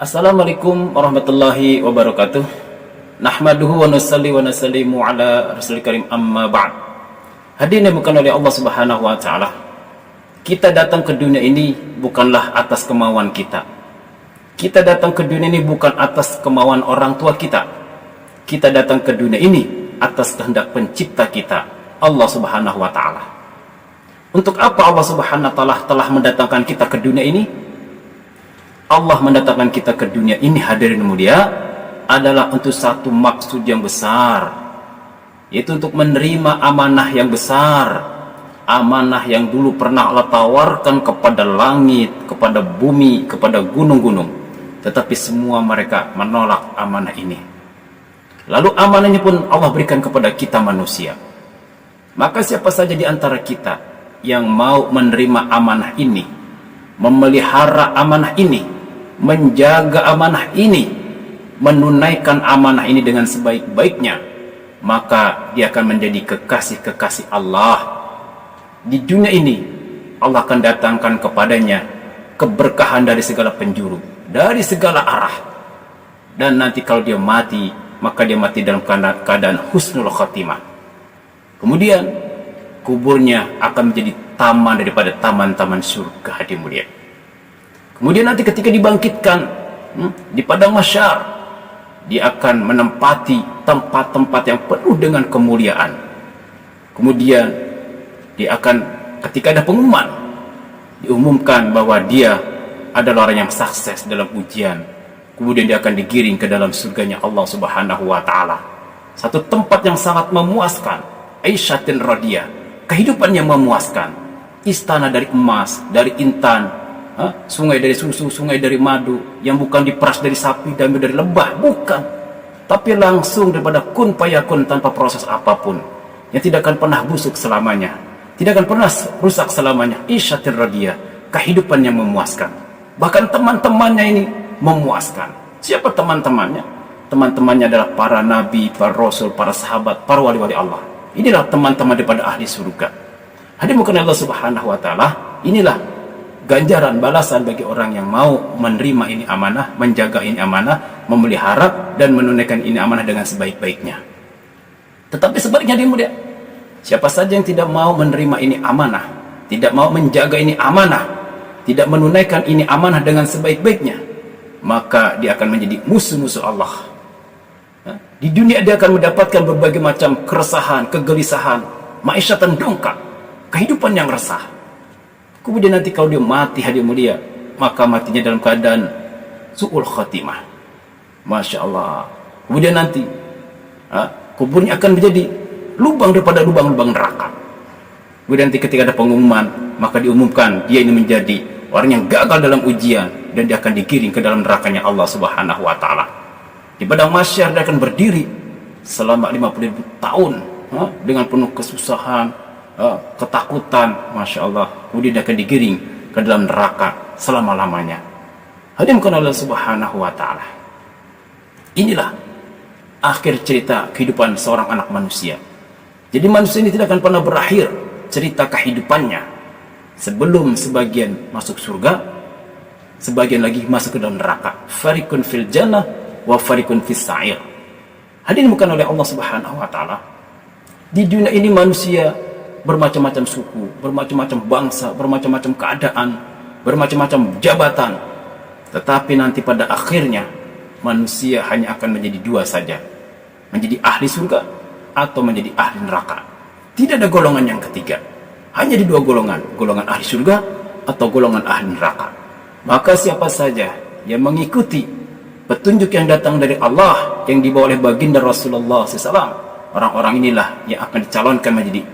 Assalamualaikum warahmatullahi wabarakatuh. Nahmaduhu wa nusalli wa nusallimu ala rasulil karim amma ba'd. Hadirin yang bukan oleh Allah Subhanahu wa taala. Kita datang ke dunia ini bukanlah atas kemauan kita. Kita datang ke dunia ini bukan atas kemauan orang tua kita. Kita datang ke dunia ini atas kehendak pencipta kita, Allah Subhanahu wa taala. Untuk apa Allah Subhanahu wa taala telah mendatangkan kita ke dunia ini? Allah mendatangkan kita ke dunia ini, hadirin mulia, adalah untuk satu maksud yang besar, yaitu untuk menerima amanah yang besar. Amanah yang dulu pernah Allah tawarkan kepada langit, kepada bumi, kepada gunung-gunung, tetapi semua mereka menolak amanah ini. Lalu amanahnya pun Allah berikan kepada kita manusia. Maka siapa saja di antara kita yang mau menerima amanah ini, memelihara amanah ini, menjaga amanah ini, menunaikan amanah ini dengan sebaik-baiknya, maka dia akan menjadi kekasih-kekasih Allah. Di dunia ini Allah akan datangkan kepadanya keberkahan dari segala penjuru, dari segala arah. Dan nanti kalau dia mati, maka dia mati dalam keadaan husnul khatimah. Kemudian kuburnya akan menjadi taman daripada taman-taman surga, hadirin mulia. Kemudian nanti ketika dibangkitkan di padang mahsyar, dia akan menempati tempat-tempat yang penuh dengan kemuliaan. Kemudian dia akan, ketika ada pengumuman, diumumkan bahwa dia adalah orang yang sukses dalam ujian. Kemudian dia akan digiring ke dalam surganya Allah Subhanahu wa taala. Satu tempat yang sangat memuaskan, Aisyatin radiyah, kehidupan yang memuaskan, istana dari emas, dari intan, sungai dari susu, sungai dari madu, yang bukan diperas dari sapi dan dari lebah, bukan, tapi langsung daripada kun payakun, tanpa proses apapun, yang tidak akan pernah busuk selamanya, tidak akan pernah rusak selamanya. Isyatir radiyah, kehidupan yang memuaskan. Bahkan teman-temannya ini memuaskan. Siapa teman-temannya? Teman-temannya adalah para nabi, para rasul, para sahabat, para wali-wali Allah. Inilah teman-teman daripada ahli surga. Hadirin bukan Allah Subhanahu wa taala, inilah ganjaran balasan bagi orang yang mau menerima ini amanah, menjaga ini amanah, memelihara dan menunaikan ini amanah dengan sebaik-baiknya. Tetapi sebaliknya, dia mulia, siapa saja yang tidak mau menerima ini amanah, tidak mau menjaga ini amanah, tidak menunaikan ini amanah dengan sebaik-baiknya, maka dia akan menjadi musuh-musuh Allah. Di dunia dia akan mendapatkan berbagai macam keresahan, kegelisahan, ma'isyatan dongkak, kehidupan yang resah. Kemudian nanti kalau dia mati, hadirin mulia, maka matinya dalam keadaan su'ul khatimah. Masya Allah. Kemudian nanti kuburnya akan menjadi lubang daripada lubang-lubang neraka. Kemudian nanti ketika ada pengumuman, maka diumumkan dia ini menjadi orang yang gagal dalam ujian, dan dia akan digiring ke dalam nerakanya Allah Subhanahu wa taala. Di padang mahsyar dia akan berdiri selama 50.000 tahun dengan penuh kesusahan, ketakutan, Masya Allah. Kemudian dia akan digiring ke dalam neraka selama-lamanya. Hadirin Allah Subhanahu wa ta'ala, inilah akhir cerita kehidupan seorang anak manusia. Jadi manusia ini tidak akan pernah berakhir cerita kehidupannya sebelum sebagian masuk surga, sebagian lagi masuk ke dalam neraka. Farikun fil jannah wa farikun fis sa'ir. Hadirin bukan oleh Allah Subhanahu wa ta'ala, di dunia ini manusia bermacam-macam suku, bermacam-macam bangsa, bermacam-macam keadaan, bermacam-macam jabatan. Tetapi nanti pada akhirnya manusia hanya akan menjadi dua saja, menjadi ahli surga atau menjadi ahli neraka. Tidak ada golongan yang ketiga, hanya di dua golongan, golongan ahli surga atau golongan ahli neraka. Maka siapa saja yang mengikuti petunjuk yang datang dari Allah, yang dibawa oleh baginda Rasulullah SAW, orang-orang inilah yang akan dicalonkan menjadi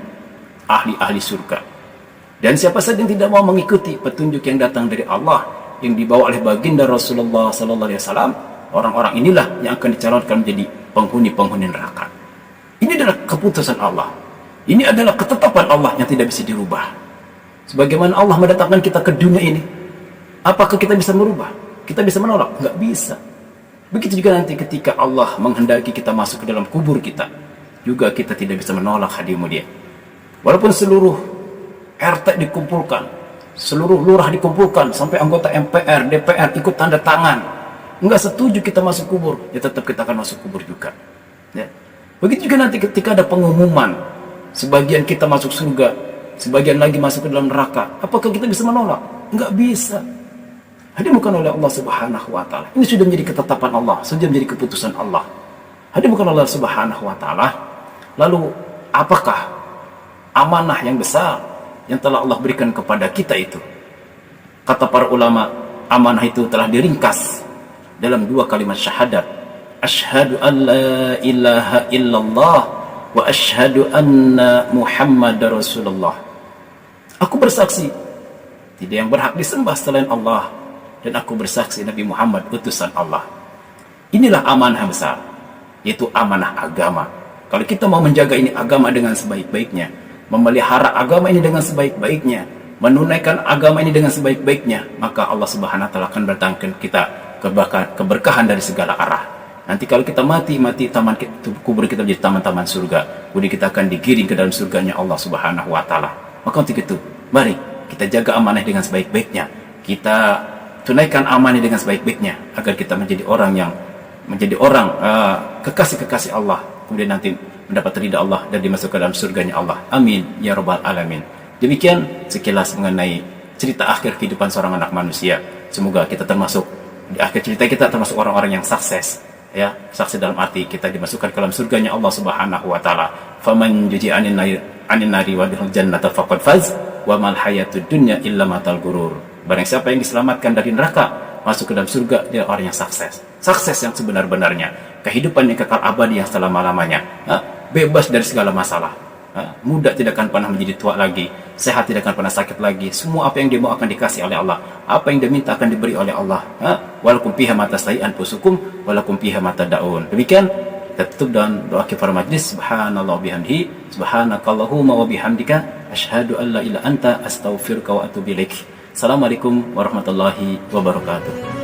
ahli-ahli surga. Dan siapa saja yang tidak mau mengikuti petunjuk yang datang dari Allah, yang dibawa oleh baginda Rasulullah SAW, orang-orang inilah yang akan dicalonkan menjadi penghuni-penghuni neraka. Ini adalah keputusan Allah, ini adalah ketetapan Allah yang tidak bisa dirubah. Sebagaimana Allah mendatangkan kita ke dunia ini, apakah kita bisa merubah? Kita bisa menolak? Nggak bisa. Begitu juga nanti ketika Allah menghendaki kita masuk ke dalam kubur kita, juga kita tidak bisa menolak, hadirin mulia. Walaupun seluruh RT dikumpulkan, seluruh lurah dikumpulkan, sampai anggota MPR, DPR ikut tanda tangan, nggak setuju kita masuk kubur, ya tetap kita akan masuk kubur juga. Ya. Begitu juga nanti ketika ada pengumuman, sebagian kita masuk surga, sebagian lagi masuk ke dalam neraka, apakah kita bisa menolak? Nggak bisa. Bukan oleh Allah Subhanahu wa Ta'ala. Ini sudah menjadi ketetapan Allah, sudah menjadi keputusan Allah. Bukan oleh Allah Subhanahu wa Ta'ala. Lalu apakah amanah yang besar yang telah Allah berikan kepada kita itu? Kata para ulama, amanah itu telah diringkas dalam 2 kalimat syahadat. Asyhadu an la ilaha illallah wa asyhadu anna Muhammadar Rasulullah. Aku bersaksi tidak yang berhak disembah selain Allah, dan aku bersaksi Nabi Muhammad utusan Allah. Inilah amanah besar, yaitu amanah agama. Kalau kita mau menjaga ini agama dengan sebaik-baiknya, memelihara agama ini dengan sebaik-baiknya, menunaikan agama ini dengan sebaik-baiknya, maka Allah Subhanahu wa Ta'ala akan bertangkan kita keberkahan dari segala arah. Nanti kalau kita mati taman kubur kita menjadi taman-taman surga, kemudian kita akan digiring ke dalam surganya Allah Subhanahu wa Ta'ala. Maka untuk itu, mari kita jaga amanah dengan sebaik-baiknya, kita tunaikan amanah dengan sebaik-baiknya, agar kita menjadi orang kekasih-kekasih Allah, kemudian nanti mendapat ridha Allah dan dimasukkan dalam surganya Allah. Amin ya rabbal alamin. Demikian sekilas mengenai cerita akhir kehidupan seorang anak manusia. Semoga kita termasuk di akhir cerita kita termasuk orang-orang yang sukses, ya, sukses dalam arti kita dimasukkan ke dalam surganya Allah Subhanahu wa Ta'ala. Faman yuji anin nari wa bihul jannata faqad faz wa mal hayatud dunya illa matal gurur. Barang siapa yang diselamatkan dari neraka, masuk ke dalam surga, dia orang yang sukses. Sukses yang sebenar-benarnya, kehidupan yang kekal abadi yang selama-lamanya, bebas dari segala masalah, muda tidak akan pernah menjadi tua lagi, sehat tidak akan pernah sakit lagi, semua apa yang dia mau akan dikasih oleh Allah, apa yang dia minta akan diberi oleh Allah. Walakum fiha ma tastai anfusukum walakum fiha ma tad'un. Demikian kita tutup dengan doa kifaratul majlis. Subhanallah bihamdihi, subhanakallahumma wa bihamdika, asyhadu an la ilaha illa anta, astaghfiruka wa atubu ilaik. Assalamualaikum warahmatullahi wabarakatuh.